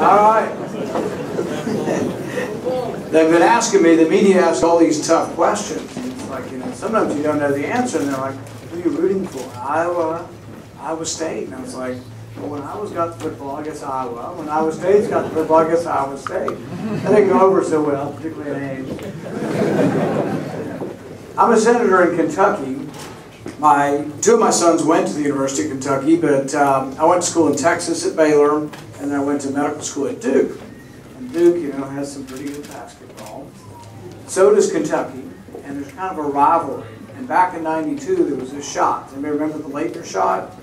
All right. They've been asking me, the media asks all these tough questions. It's like, you know, sometimes you don't know the answer, and they're like, who are you rooting for? Iowa State. And I was like, well, when Iowa's got the football, I guess Iowa. When Iowa State's got the football, I guess Iowa State. That didn't go over so well, particularly in Ames. I'm a senator in Kentucky. Two of my sons went to the University of Kentucky, but I went to school in Texas at Baylor, and then I went to medical school at Duke. And Duke, you know, has some pretty good basketball. So does Kentucky, and there's kind of a rivalry. And back in '92, there was a shot. Anybody remember the Leitner shot?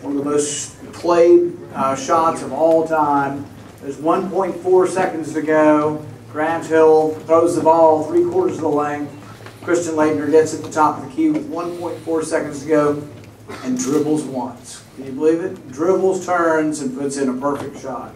One of the most played shots of all time. There's 1.4 seconds to go. Grant Hill throws the ball 3/4 of the length. Christian Leitner gets at the top of the key with 1.4 seconds to go and dribbles once. Can you believe it? Dribbles, turns, and puts in a perfect shot.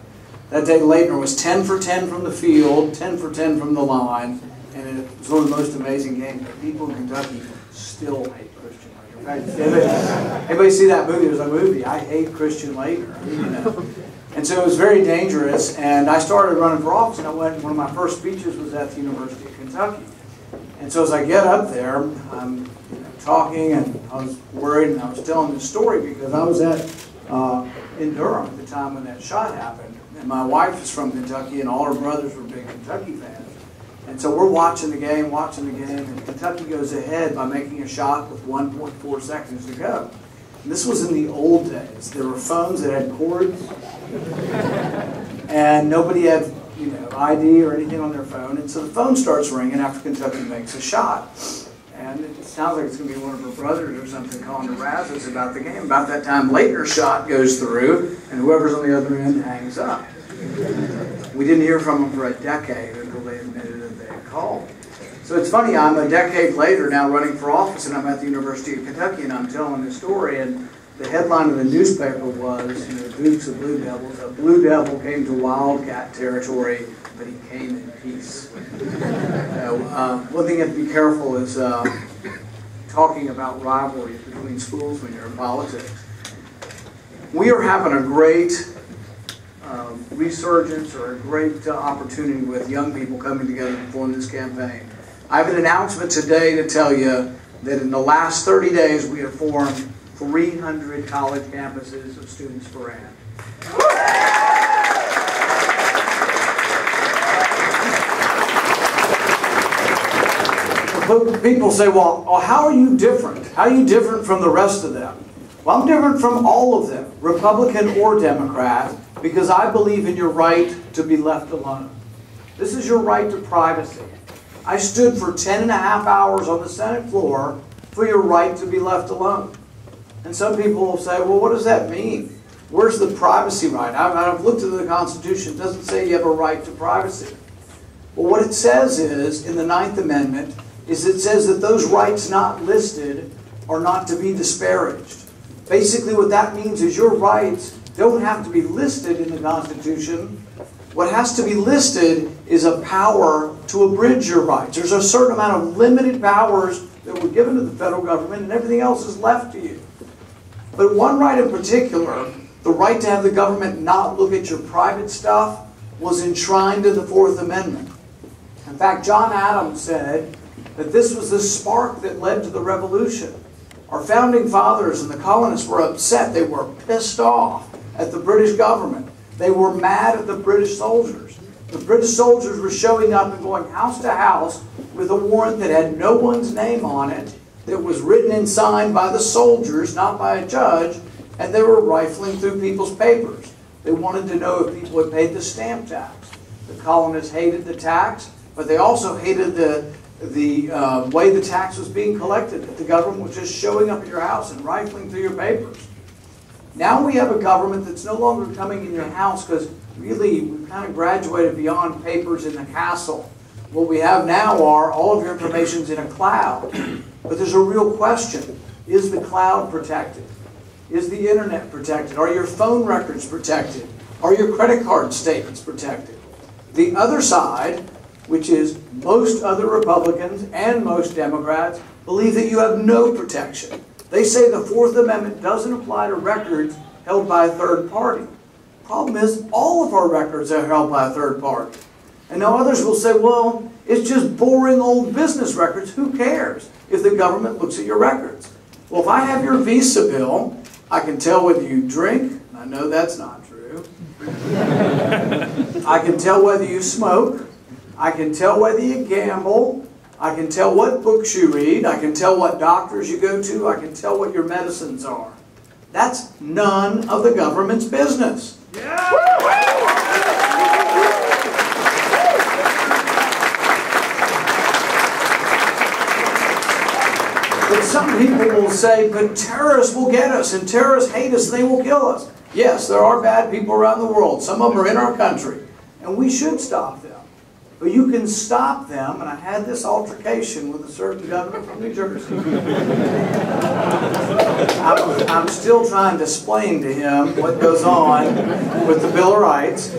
That day Leitner was 10 for 10 from the field, 10 for 10 from the line, and it was one of the most amazing games. People in Kentucky still hate Christian Leitner. In fact, anybody see that movie? There's a movie, I Hate Christian Leitner. You know. And so it was very dangerous, and I started running for office, and one of my first speeches was at the University of Kentucky. And so as I get up there, I'm talking, and I was worried, and I was telling this story because I was in Durham at the time when that shot happened. And my wife is from Kentucky, and all her brothers were big Kentucky fans. And so we're watching the game, and Kentucky goes ahead by making a shot with 1.4 seconds to go. And this was in the old days. There were phones that had cords, and nobody had, you know, ID or anything on their phone, and so the phone starts ringing after Kentucky makes a shot. And it sounds like it's going to be one of her brothers or something calling to razz us about the game. About that time, Leitner's shot goes through, and whoever's on the other end hangs up. We didn't hear from them for a decade until they admitted that they had called. So it's funny, I'm a decade later now running for office, and I'm at the University of Kentucky, and I'm telling this story, and the headline of the newspaper was, you know, Duke's a Blue Devils. A Blue Devil came to Wildcat territory, but he came in peace. One thing you have to be careful is talking about rivalries between schools when you're in politics. We are having a great resurgence or a great opportunity with young people coming together to form this campaign. I have an announcement today to tell you that in the last 30 days we have formed 300 college campuses of Students for Ames. People say, well, how are you different? How are you different from the rest of them? Well, I'm different from all of them, Republican or Democrat, because I believe in your right to be left alone. This is your right to privacy. I stood for 10.5 hours on the Senate floor for your right to be left alone. And some people will say, well, what does that mean? Where's the privacy right? I've looked at the Constitution. It doesn't say you have a right to privacy. Well, what it says is, in the 9th Amendment, it says that those rights not listed are not to be disparaged. Basically what that means is your rights don't have to be listed in the Constitution. What has to be listed is a power to abridge your rights. There's a certain amount of limited powers that were given to the federal government, and everything else is left to you. But one right in particular, the right to have the government not look at your private stuff, was enshrined in the 4th Amendment. In fact, John Adams said that this was the spark that led to the Revolution. Our founding fathers and the colonists were upset. They were pissed off at the British government. They were mad at the British soldiers. The British soldiers were showing up and going house to house with a warrant that had no one's name on it, that was written and signed by the soldiers, not by a judge, and they were rifling through people's papers. They wanted to know if people had paid the stamp tax. The colonists hated the tax, but they also hated the way the tax was being collected. That the government was just showing up at your house and rifling through your papers. Now we have a government that's no longer coming in your house because really we've kind of graduated beyond papers in the castle. What we have now are all of your information's in a cloud. But there's a real question. Is the cloud protected? Is the internet protected? Are your phone records protected? Are your credit card statements protected? The other side, which is most other Republicans and most Democrats, believe that you have no protection. They say the 4th Amendment doesn't apply to records held by a third party. Problem is, all of our records are held by a third party. And now others will say, well, it's just boring old business records. Who cares if the government looks at your records? Well, if I have your Visa bill, I can tell whether you drink. I know that's not true. I can tell whether you smoke. I can tell whether you gamble. I can tell what books you read. I can tell what doctors you go to. I can tell what your medicines are. That's none of the government's business. Yeah. But some people will say, but terrorists will get us, and terrorists hate us, and they will kill us. Yes, there are bad people around the world. Some of them are in our country, and we should stop them. But you can stop them, and I had this altercation with a certain governor from New Jersey. I'm still trying to explain to him what goes on with the Bill of Rights.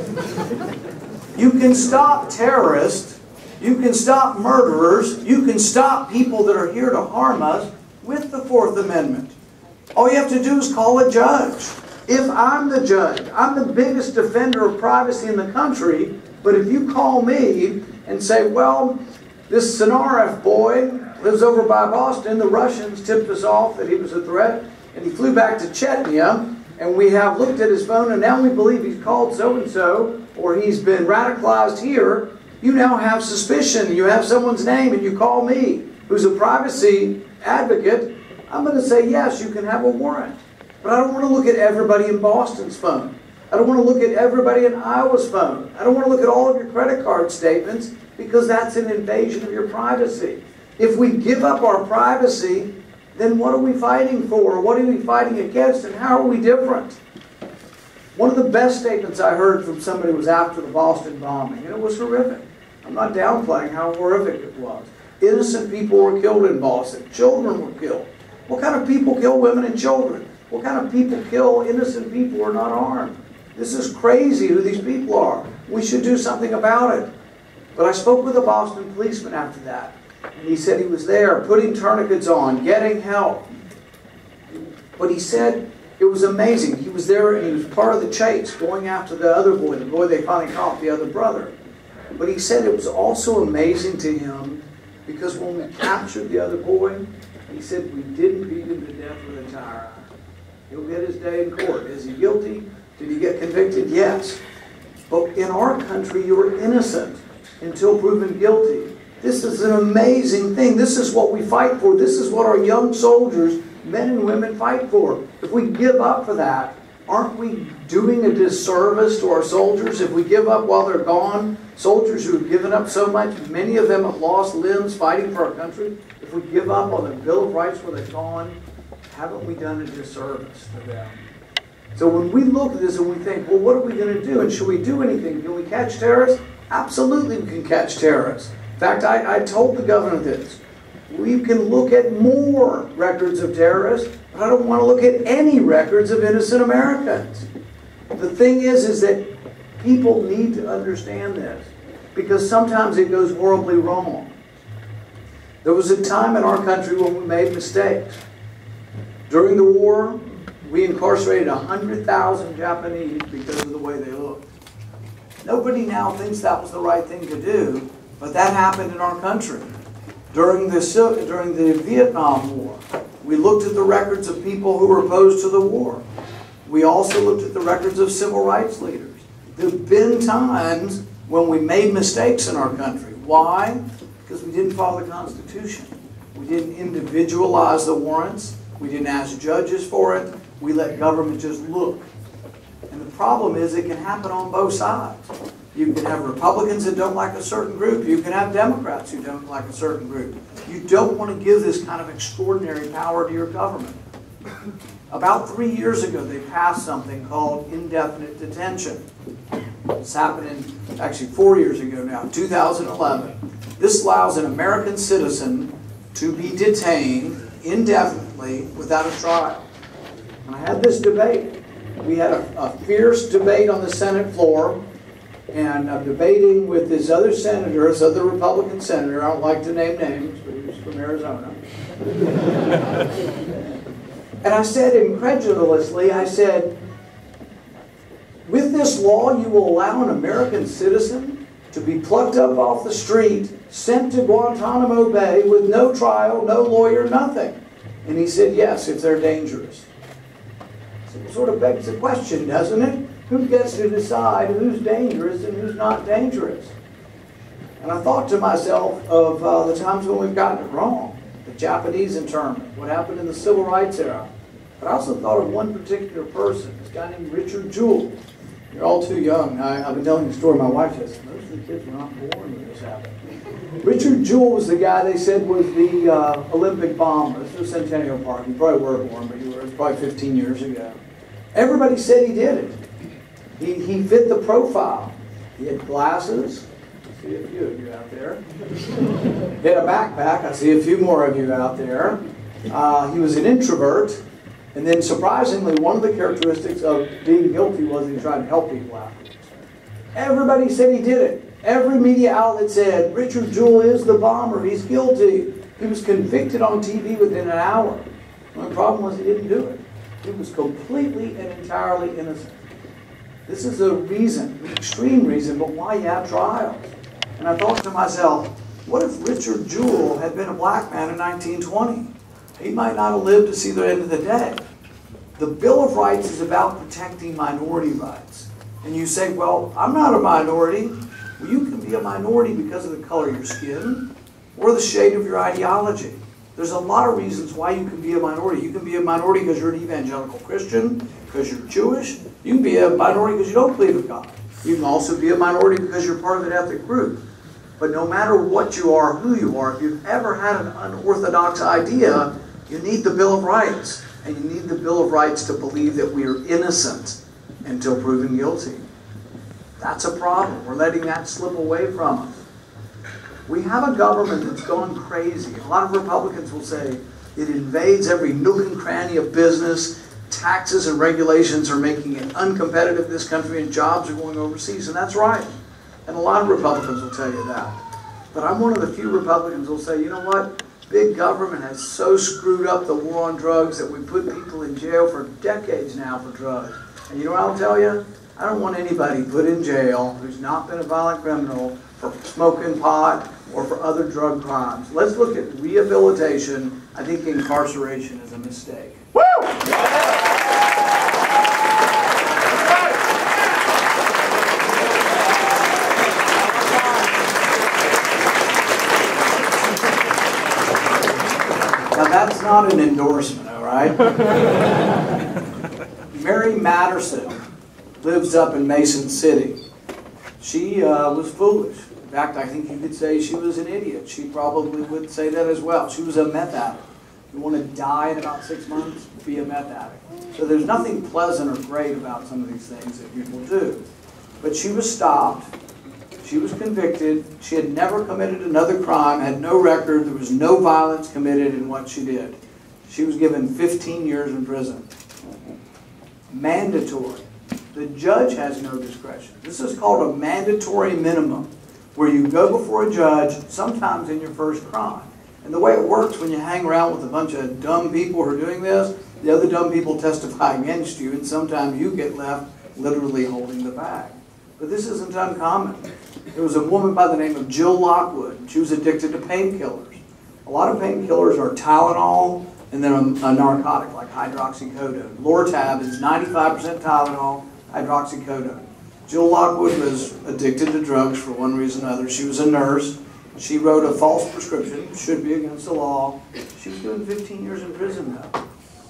You can stop terrorists, you can stop murderers, you can stop people that are here to harm us with the Fourth Amendment. All you have to do is call a judge. If I'm the judge, I'm the biggest defender of privacy in the country, but if you call me and say, well, this Sanarev boy lives over by Boston, the Russians tipped us off that he was a threat, and he flew back to Chechnya, and we have looked at his phone, and now we believe he's called so-and-so, or he's been radicalized here, you now have suspicion, you have someone's name, and you call me, who's a privacy advocate, I'm going to say, yes, you can have a warrant. But I don't want to look at everybody in Boston's phone. I don't want to look at everybody in Iowa's phone. I don't want to look at all of your credit card statements because that's an invasion of your privacy. If we give up our privacy, then what are we fighting for? What are we fighting against? And how are we different? One of the best statements I heard from somebody was after the Boston bombing, and it was horrific. I'm not downplaying how horrific it was. Innocent people were killed in Boston. Children were killed. What kind of people kill women and children? What kind of people kill innocent people who are not armed? This is crazy who these people are. We should do something about it. But I spoke with a Boston policeman after that. And he said he was there putting tourniquets on, getting help. But he said it was amazing. He was there and he was part of the chase, going after the other boy, the boy they finally caught, the other brother. But he said it was also amazing to him because when we captured the other boy, he said we didn't beat him to death with a tire iron. He'll get his day in court. Is he guilty? Did he get convicted? Yes. But in our country, you're innocent until proven guilty. This is an amazing thing. This is what we fight for. This is what our young soldiers, men and women, fight for. If we give up for that, aren't we doing a disservice to our soldiers? If we give up while they're gone, soldiers who have given up so much, many of them have lost limbs fighting for our country. If we give up on the Bill of Rights where they're gone, haven't we done a disservice to them? So when we look at this and we think, well, what are we going to do? And should we do anything? Can we catch terrorists? Absolutely we can catch terrorists. In fact, I told the governor this. We can look at more records of terrorists, but I don't want to look at any records of innocent Americans. The thing is that people need to understand this because sometimes it goes horribly wrong. There was a time in our country when we made mistakes. During the war, we incarcerated 100,000 Japanese because of the way they looked. Nobody now thinks that was the right thing to do, but that happened in our country. During the Vietnam War, we looked at the records of people who were opposed to the war. We also looked at the records of civil rights leaders. There have been times when we made mistakes in our country. Why? Because we didn't follow the Constitution. We didn't individualize the warrants. We didn't ask judges for it. We let government just look. And the problem is it can happen on both sides. You can have Republicans that don't like a certain group. You can have Democrats who don't like a certain group. You don't want to give this kind of extraordinary power to your government. About 3 years ago, they passed something called indefinite detention. It's happening, actually 4 years ago now, 2011. This allows an American citizen to be detained indefinitely without a trial. And I had this debate. We had a fierce debate on the Senate floor, and I'm debating with this other senator, this other Republican senator. I don't like to name names, but he was from Arizona. And I said incredulously, I said, With this law, you will allow an American citizen to be plucked up off the street, sent to Guantanamo Bay with no trial, no lawyer, nothing. And he said, yes, if they're dangerous. So it sort of begs the question, doesn't it? Who gets to decide who's dangerous and who's not dangerous? And I thought to myself of the times when we've gotten it wrong. The Japanese internment, what happened in the Civil Rights era. But I also thought of one particular person, this guy named Richard Jewell. You're all too young. I've been telling the story. My wife says, most of the kids were not born when this happened. Richard Jewell was the guy they said was the Olympic bomber. This was Centennial Park. You probably were born, but it was probably 15 years ago. Everybody said he did it. He fit the profile. He had glasses. I see a few of you out there. He had a backpack. I see a few more of you out there. He was an introvert. And then surprisingly, one of the characteristics of being guilty was he tried to help people afterwards. Everybody said he did it. Every media outlet said, Richard Jewell is the bomber. He's guilty. He was convicted on TV within an hour. The only problem was he didn't do it. He was completely and entirely innocent. This is a reason, an extreme reason, but why you have trials. And I thought to myself, what if Richard Jewell had been a black man in 1920? He might not have lived to see the end of the day. The Bill of Rights is about protecting minority rights. And you say, well, I'm not a minority. Well, you can be a minority because of the color of your skin or the shade of your ideology. There's a lot of reasons why you can be a minority. You can be a minority because you're an evangelical Christian, because you're Jewish. You can be a minority because you don't believe in God. You can also be a minority because you're part of an ethnic group. But no matter what you are, who you are, if you've ever had an unorthodox idea, you need the Bill of Rights. And you need the Bill of Rights to believe that we are innocent until proven guilty. That's a problem. We're letting that slip away from us. We have a government that's gone crazy. A lot of Republicans will say it invades every nook and cranny of business. Taxes and regulations are making it uncompetitive in this country and jobs are going overseas. And that's right. And a lot of Republicans will tell you that. But I'm one of the few Republicans who will say, you know what? Big government has so screwed up the war on drugs that we put people in jail for decades now for drugs. And you know what I'll tell you? I don't want anybody put in jail who's not been a violent criminal for smoking pot or for other drug crimes. Let's look at rehabilitation. I think incarceration is a mistake. Woo! Now that's not an endorsement, all right? Mary Matterson lives up in Mason City. She was foolish. In fact, I think you could say she was an idiot. She probably would say that as well. She was a meth addict. You want to die in about 6 months? Be a meth addict. So there's nothing pleasant or great about some of these things that people do. But she was stopped. She was convicted. She had never committed another crime, had no record. There was no violence committed in what she did. She was given 15 years in prison. Mandatory. The judge has no discretion. This is called a mandatory minimum, where you go before a judge, sometimes in your first crime. And the way it works when you hang around with a bunch of dumb people who are doing this, the other dumb people testify against you, and sometimes you get left literally holding the bag. But this isn't uncommon. There was a woman by the name of Jill Lockwood. She was addicted to painkillers. A lot of painkillers are Tylenol and then a narcotic like hydroxycodone. Lortab is 95% Tylenol, hydroxycodone. Jill Lockwood was addicted to drugs for one reason or another. She was a nurse. She wrote a false prescription, should be against the law. She was given 15 years in prison though.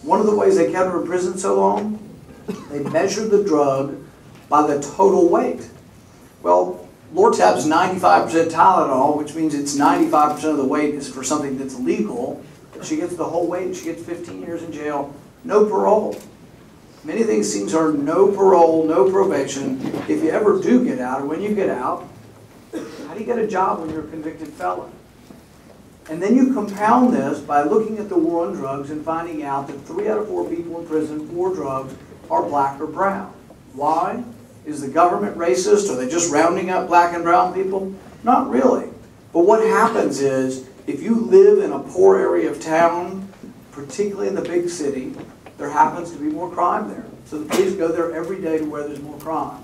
One of the ways they kept her in prison so long, they measured the drug by the total weight. Well, Lortab's 95% Tylenol, which means it's 95% of the weight is for something that's legal. She gets the whole weight, she gets 15 years in jail, no parole. Many things seem are no parole, no probation. If you ever do get out, or when you get out, how do you get a job when you're a convicted felon? And then you compound this by looking at the war on drugs and finding out that 3 out of 4 people in prison for drugs are black or brown. Why? Is the government racist? Are they just rounding up black and brown people? Not really. But what happens is, if you live in a poor area of town, particularly in the big city, there happens to be more crime there. So the police go there every day to where there's more crime.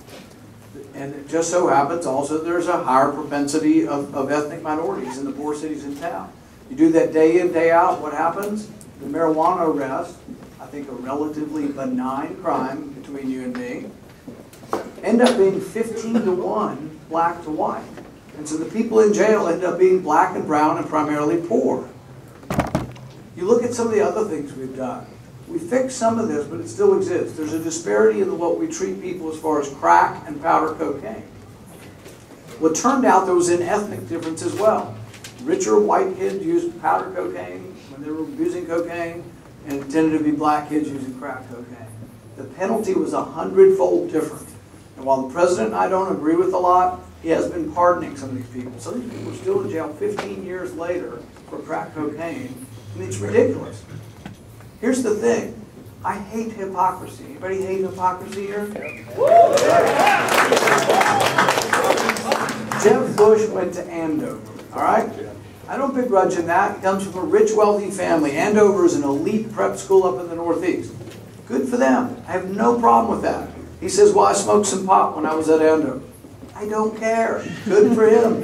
And it just so happens also there's a higher propensity of ethnic minorities in the poor cities in town. You do that day in, day out, what happens? The marijuana arrest, I think a relatively benign crime between you and me, end up being 15-to-1 black to white. And so the people in jail end up being black and brown and primarily poor. You look at some of the other things we've done. We fixed some of this, but it still exists. There's a disparity in what we treat people as far as crack and powder cocaine. What turned out there was an ethnic difference as well. Richer white kids used powder cocaine when they were using cocaine, and it tended to be black kids using crack cocaine. The penalty was 100-fold different. And while the president and I don't agree with a lot, he has been pardoning some of these people. Some of these people are still in jail 15 years later for crack cocaine, and it's ridiculous. Here's the thing. I hate hypocrisy. Anybody hate hypocrisy here? Jeb Bush went to Andover, all right? I don't begrudge him that. He comes from a rich, wealthy family. Andover is an elite prep school up in the Northeast. Good for them. I have no problem with that. He says, well, I smoked some pot when I was at Andover. I don't care. Good for him.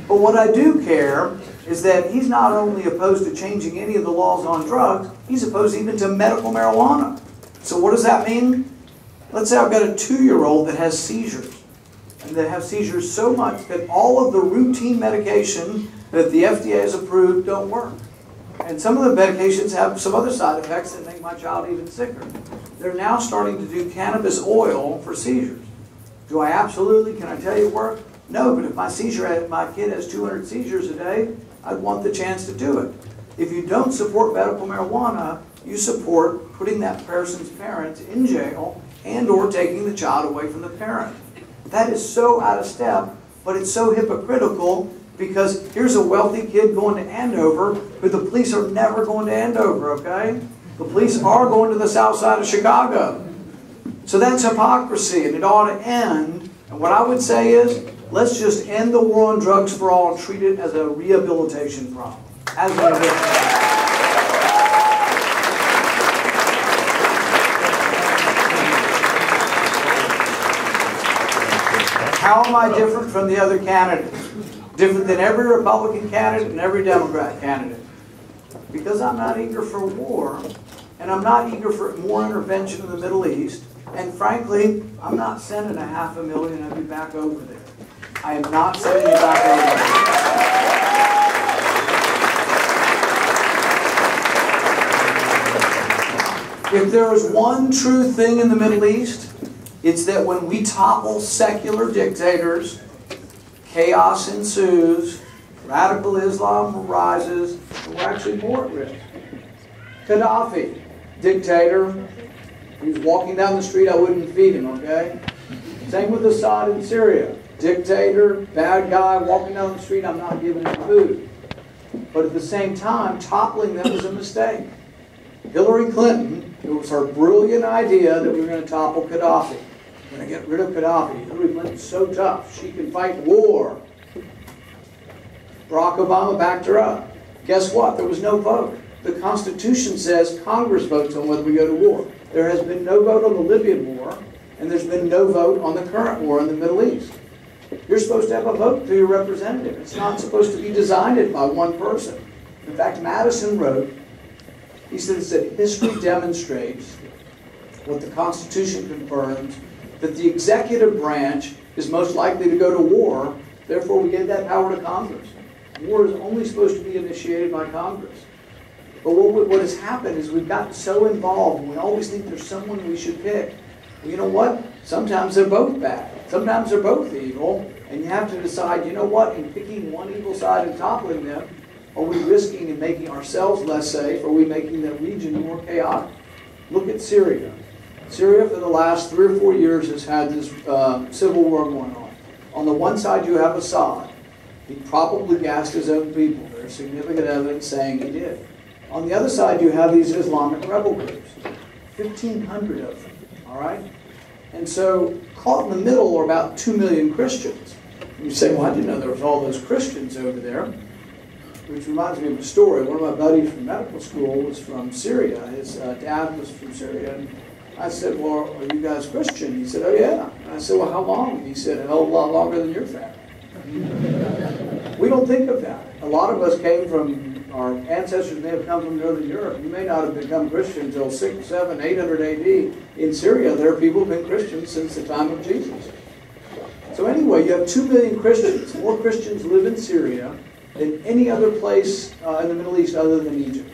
But what I do care is that he's not only opposed to changing any of the laws on drugs, he's opposed even to medical marijuana. So what does that mean? Let's say I've got a 2-year-old that has seizures, and that have seizures so much that all of the routine medication that the FDA has approved don't work. And some of the medications have some other side effects that make my child even sicker. They're now starting to do cannabis oil for seizures. Do I absolutely, can I tell you it works? No, but if my kid has 200 seizures a day, I'd want the chance to do it. If you don't support medical marijuana, you support putting that person's parents in jail and or taking the child away from the parent. That is so out of step, but it's so hypocritical because here's a wealthy kid going to Andover, but the police are never going to Andover, okay? The police are going to the south side of Chicago. So that's hypocrisy, and it ought to end. And what I would say is, let's just end the war on drugs for all and treat it as a rehabilitation problem. As an addiction. How am I different from the other candidates? Different than every Republican candidate and every Democrat candidate? Because I'm not eager for war, and I'm not eager for more intervention in the Middle East, and frankly, I'm not sending 500,000 of you back over there. I am not sending you back over there. If there is one true thing in the Middle East, it's that when we topple secular dictators, chaos ensues, radical Islam rises, and we're actually more at risk. Gaddafi, dictator. He was walking down the street, I wouldn't feed him, okay? Same with Assad in Syria. Dictator, bad guy, walking down the street, I'm not giving him food. But at the same time, toppling them was a mistake. Hillary Clinton, it was her brilliant idea that we were going to topple Gaddafi. We're going to get rid of Gaddafi. Hillary Clinton's so tough, she can fight war. Barack Obama backed her up. Guess what? There was no vote. The Constitution says Congress votes on whether we go to war. There has been no vote on the Libyan war, and there's been no vote on the current war in the Middle East. You're supposed to have a vote through your representative. It's not supposed to be decided by one person. In fact, Madison wrote, he said history demonstrates what the Constitution confirms, that the executive branch is most likely to go to war, therefore we gave that power to Congress. War is only supposed to be initiated by Congress. But what has happened is we've gotten so involved, and we always think there's someone we should pick. Well, you know what? Sometimes they're both bad. Sometimes they're both evil, and you have to decide, you know what, in picking one evil side and toppling them, are we risking and making ourselves less safe? Are we making the region more chaotic? Look at Syria. Syria, for the last 3 or 4 years, has had this civil war going on. On the one side, you have Assad. He probably gassed his own people. There's significant evidence saying he did. On the other side, you have these Islamic rebel groups. 1,500 of them, all right? And so, caught in the middle are about 2 million Christians. You say, well, I didn't know there was all those Christians over there. which reminds me of a story. One of my buddies from medical school was from Syria. His dad was from Syria. And I said, well, are you guys Christian? He said, oh yeah. And I said, well, how long? And he said, a whole lot longer than your family. We don't think of that. A lot of us came from, our ancestors may have come from Northern Europe. You may not have become Christian until 600, 700, 800 AD. In Syria, there are people who have been Christians since the time of Jesus. So anyway, you have 2 million Christians. More Christians live in Syria than any other place in the Middle East other than Egypt.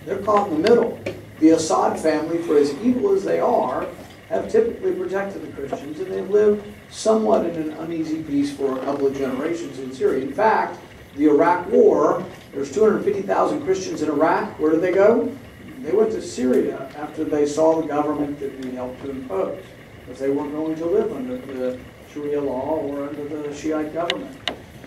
They're caught in the middle. The Assad family, for as evil as they are, have typically protected the Christians, and they've lived somewhat in an uneasy peace for a couple of generations in Syria. In fact, the Iraq War, there's 250,000 Christians in Iraq. Where did they go? They went to Syria after they saw the government that we helped to impose, because they weren't going to live under the Sharia law or under the Shiite government.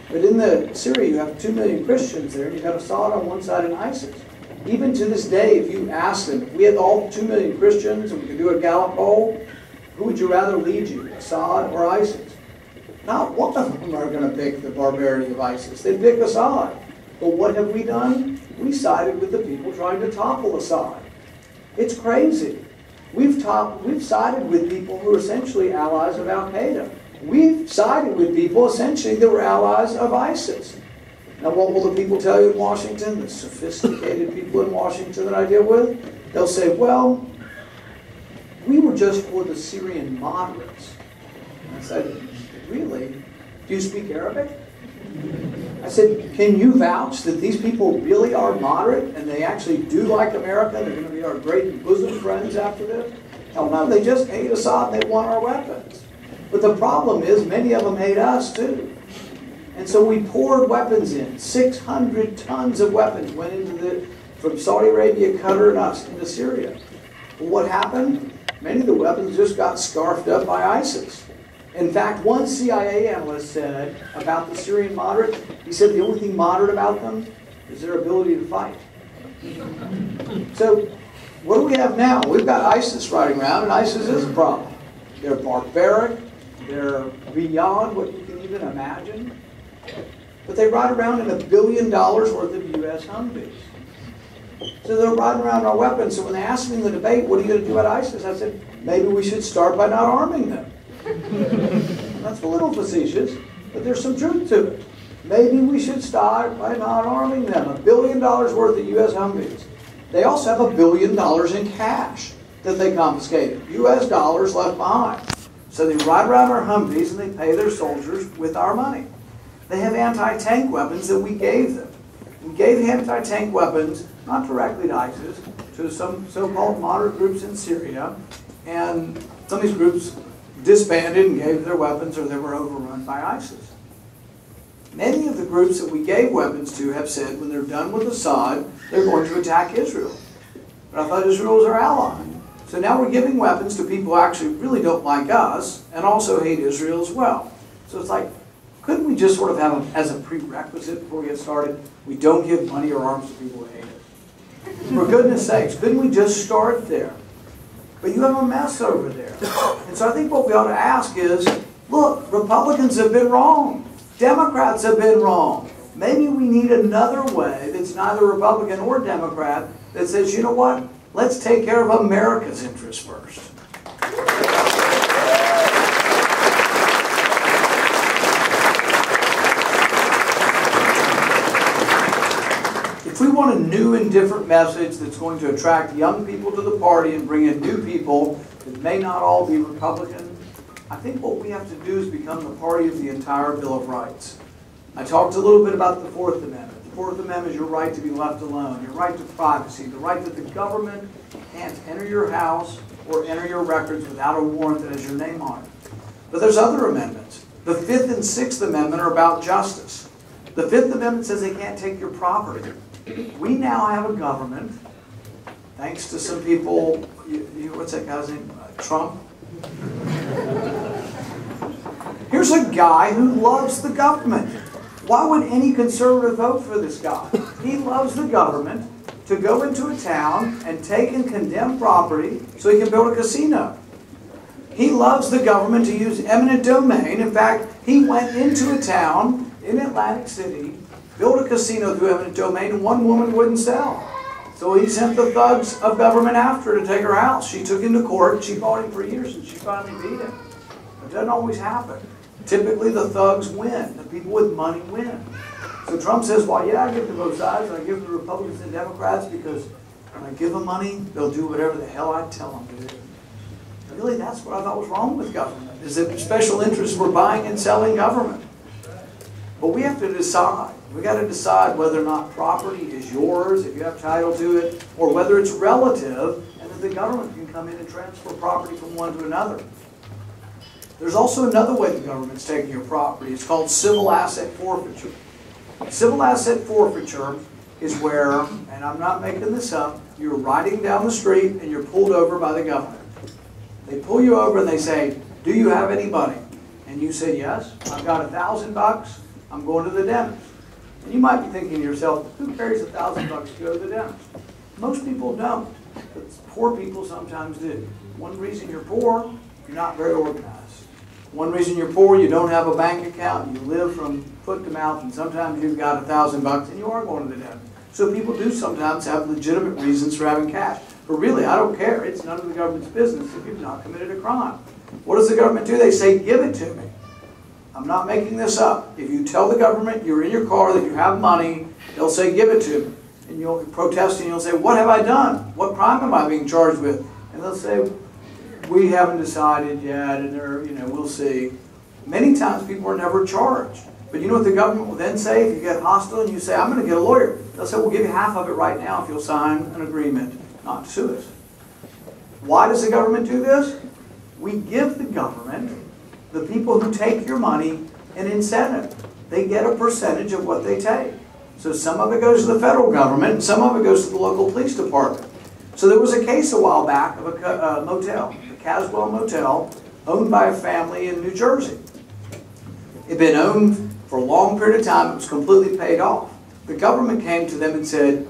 But in Syria, you have 2 million Christians there, and you've got Assad on one side and ISIS. Even to this day, if you ask them, if we had all 2 million Christians and we could do a Gallup poll, who would you rather lead you, Assad or ISIS? Not one of them are going to pick the barbarity of ISIS. They'd pick Assad. But what have we done? We sided with the people trying to topple Assad. It's crazy. We've sided with people who are essentially allies of Al-Qaeda. We've sided with people essentially that were allies of ISIS. Now what will the people tell you in Washington, the sophisticated people in Washington that I deal with? They'll say, well, we were just for the Syrian moderates. And I said, really? Do you speak Arabic? I said, can you vouch that these people really are moderate and they actually do like America? They're going to be our great bosom friends after this? Hell no, they just hate Assad and they want our weapons. But the problem is many of them hate us too. And so we poured weapons in. 600 tons of weapons went from Saudi Arabia, Qatar, and us into Syria. Well, what happened? Many of the weapons just got scarfed up by ISIS. In fact, one CIA analyst said about the Syrian moderates, he said the only thing moderate about them is their ability to fight. So what do we have now? We've got ISIS riding around, and ISIS is a problem. They're barbaric. They're beyond what you can even imagine. But they ride around in $1 billion worth of U.S. Humvees. So they're riding around our weapons. So when they asked me in the debate, what are you going to do about ISIS? I said, maybe we should start by not arming them. That's a little facetious, but there's some truth to it. Maybe we should start by not arming them. $1 billion worth of U.S. Humvees. They also have $1 billion in cash that they confiscated. U.S. dollars left behind. So they ride around our Humvees and they pay their soldiers with our money. They have anti-tank weapons that we gave them. We gave anti-tank weapons, not directly to ISIS, to some so-called moderate groups in Syria. And some of these groups disbanded and gave their weapons, or they were overrun by ISIS. Many of the groups that we gave weapons to have said when they're done with Assad, they're going to attack Israel. But I thought Israel was our ally. So now we're giving weapons to people who actually really don't like us and also hate Israel as well. So it's like, couldn't we just sort of have as a prerequisite before we get started, we don't give money or arms to people who hate us? For goodness sakes, couldn't we just start there? But you have a mess over there. And so I think what we ought to ask is, look, Republicans have been wrong. Democrats have been wrong. Maybe we need another way that's neither Republican or Democrat that says, you know what? Let's take care of America's interests first. If we want a new and different message that's going to attract young people to the party and bring in new people that may not all be Republican, I think what we have to do is become the party of the entire Bill of Rights. I talked a little bit about the Fourth Amendment. The Fourth Amendment is your right to be left alone, your right to privacy, the right that the government can't enter your house or enter your records without a warrant that has your name on it. But there's other amendments. The Fifth and Sixth Amendment are about justice. The Fifth Amendment says they can't take your property. We now have a government, thanks to some people, what's that guy's name? Trump? Here's a guy who loves the government. Why would any conservative vote for this guy? He loves the government to go into a town and take and condemn property so he can build a casino. He loves the government to use eminent domain. In fact, he went into a town in Atlantic City build a casino through eminent domain, and one woman wouldn't sell. So he sent the thugs of government after her to take her house. She took him to court. She fought him for years, and she finally beat him. It doesn't always happen. Typically, the thugs win. The people with money win. So Trump says, well, yeah, I give to both sides. I give to the Republicans and Democrats because when I give them money, they'll do whatever the hell I tell them to do. Really, that's what I thought was wrong with government, is that special interests were buying and selling government. But we have to decide. We've got to decide whether or not property is yours, if you have title to it, or whether it's relative, and that the government can come in and transfer property from one to another. There's also another way the government's taking your property. It's called civil asset forfeiture. Civil asset forfeiture is where, and I'm not making this up, you're riding down the street and you're pulled over by the government. They pull you over and they say, do you have any money? And you say, yes, I've got $1,000, I'm going to the dentist. And you might be thinking to yourself, who carries $1,000 to go to the dentist? Most people don't, but poor people sometimes do. One reason you're poor, you're not very organized. One reason you're poor, you don't have a bank account, you live from foot to mouth, and sometimes you've got $1,000 and you are going to the dentist. So people do sometimes have legitimate reasons for having cash. But really, I don't care. It's none of the government's business if you've not committed a crime. What does the government do? They say, give it to me. I'm not making this up. If you tell the government you're in your car, that you have money, they'll say, give it to me. And you'll protest and you'll say, what have I done? What crime am I being charged with? And they'll say, we haven't decided yet, and we'll see. Many times people are never charged. But you know what the government will then say if you get hostile and you say, I'm going to get a lawyer? They'll say, we'll give you half of it right now if you'll sign an agreement not to sue us. Why does the government do this? We give the government, the people who take your money, an incentive. They get a percentage of what they take. So some of it goes to the federal government, and some of it goes to the local police department. So there was a case a while back of a motel, the Caswell Motel, owned by a family in New Jersey. It had been owned for a long period of time. It was completely paid off. The government came to them and said,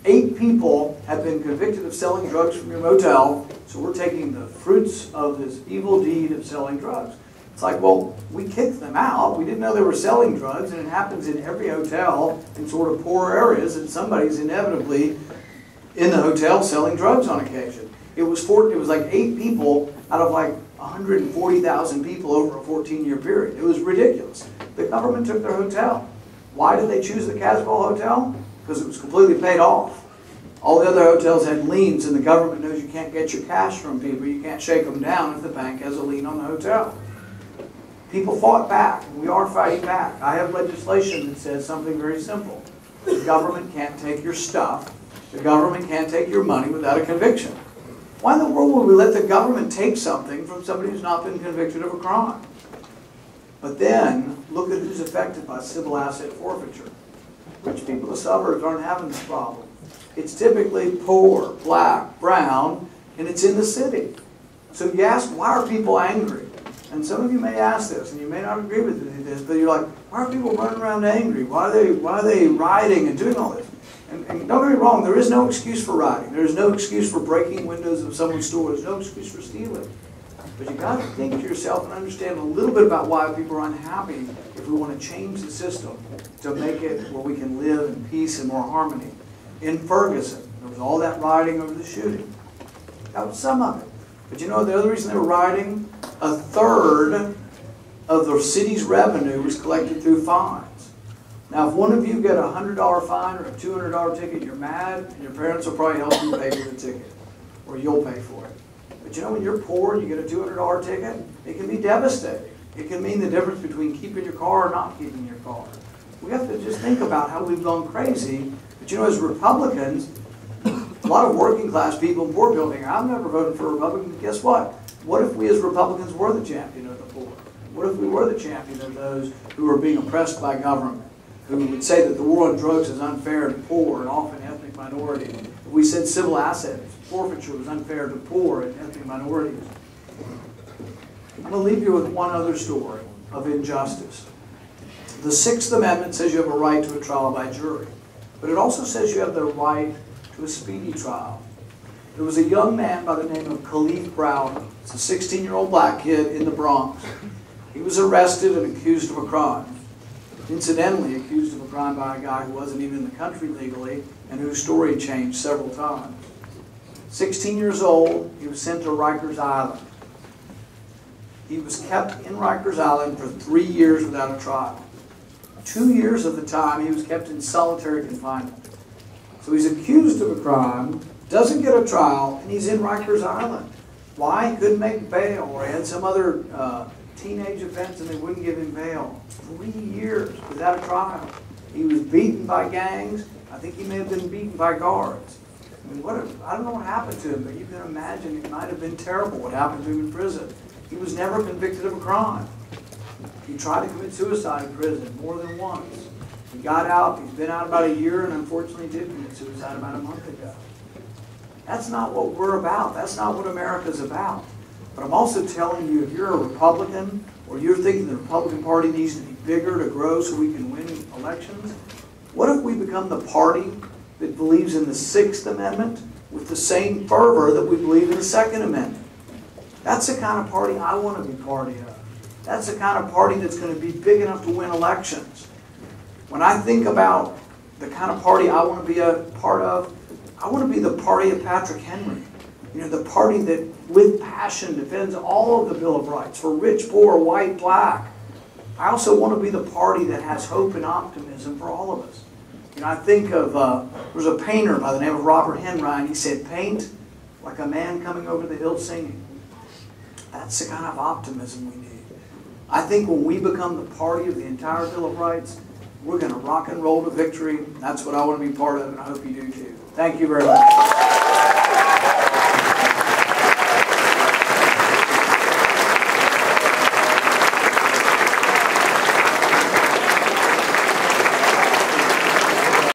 8 people have been convicted of selling drugs from your motel, so we're taking the fruits of this evil deed of selling drugs. It's like, well, we kicked them out. We didn't know they were selling drugs, and it happens in every hotel in sort of poor areas, and somebody's inevitably in the hotel selling drugs on occasion. It was like 8 people out of like 140,000 people over a 14-year period. It was ridiculous. The government took their hotel. Why did they choose the Caswell Hotel? Because it was completely paid off. All the other hotels had liens, and the government knows you can't get your cash from people. You can't shake them down if the bank has a lien on the hotel. People fought back, and we are fighting back. I have legislation that says something very simple. The government can't take your stuff. The government can't take your money without a conviction. Why in the world would we let the government take something from somebody who's not been convicted of a crime? But then, look at who's affected by civil asset forfeiture. Rich people in the suburbs aren't having this problem. It's typically poor, black, brown, and it's in the city. So you ask, why are people angry? And some of you may ask this, and you may not agree with this, but you're like, why are people running around angry? Why are they rioting and doing all this? And don't get me wrong, there is no excuse for rioting. There is no excuse for breaking windows of someone's store. There's no excuse for stealing. But you've got to think to yourself and understand a little bit about why people are unhappy if we want to change the system to make it where we can live in peace and more harmony. In Ferguson, there was all that rioting over the shooting. That was some of it. But you know the other reason they were rioting? 1/3 of the city's revenue was collected through fines. Now, if one of you get a $100 fine or a $200 ticket, you're mad, and your parents will probably help you pay for the ticket, or you'll pay for it. But you know, when you're poor and you get a $200 ticket, it can be devastating. It can mean the difference between keeping your car or not keeping your car. We have to just think about how we've gone crazy. But you know, as Republicans, a lot of working class people in poor people think, I've never voted for a Republican. Guess what? What if we as Republicans were the champion of the poor? What if we were the champion of those who are being oppressed by government? Who would say that the war on drugs is unfair to poor and often ethnic minorities. If we said civil asset forfeiture was unfair to poor and ethnic minorities. I'm going to leave you with one other story of injustice. The 6th Amendment says you have a right to a trial by jury, but it also says you have the right to a speedy trial. There was a young man by the name of Khalif Browder. It's a 16-year-old black kid in the Bronx. He was arrested and accused of a crime. incidentally accused of a crime by a guy who wasn't even in the country legally and whose story changed several times. 16 years old, he was sent to Rikers Island. He was kept in Rikers Island for 3 years without a trial. 2 years of the time he was kept in solitary confinement. So he's accused of a crime, doesn't get a trial, and he's in Rikers Island. Why? He couldn't make bail, or he had some other teenage offense and they wouldn't give him bail. 3 years without a trial. He was beaten by gangs. I think he may have been beaten by guards. I mean, I don't know what happened to him, but you can imagine it might have been terrible what happened to him in prison. He was never convicted of a crime. He tried to commit suicide in prison more than once. He got out, he's been out about a year, and unfortunately did commit suicide about a month ago. That's not what we're about. That's not what America's about. But I'm also telling you, if you're a Republican, or you're thinking the Republican Party needs to be bigger to grow so we can win elections, what if we become the party that believes in the Sixth Amendment with the same fervor that we believe in the Second Amendment? That's the kind of party I want to be part of. That's the kind of party that's going to be big enough to win elections. When I think about the kind of party I want to be a part of, I want to be the party of Patrick Henry. You know, the party that, with passion, defends all of the Bill of Rights for rich, poor, white, black. I also want to be the party that has hope and optimism for all of us. You know, I think of, there was a painter by the name of Robert Henry, he said, paint like a man coming over the hill singing. That's the kind of optimism we need. I think when we become the party of the entire Bill of Rights, we're going to rock and roll to victory. That's what I want to be part of, and I hope you do too. Thank you very much.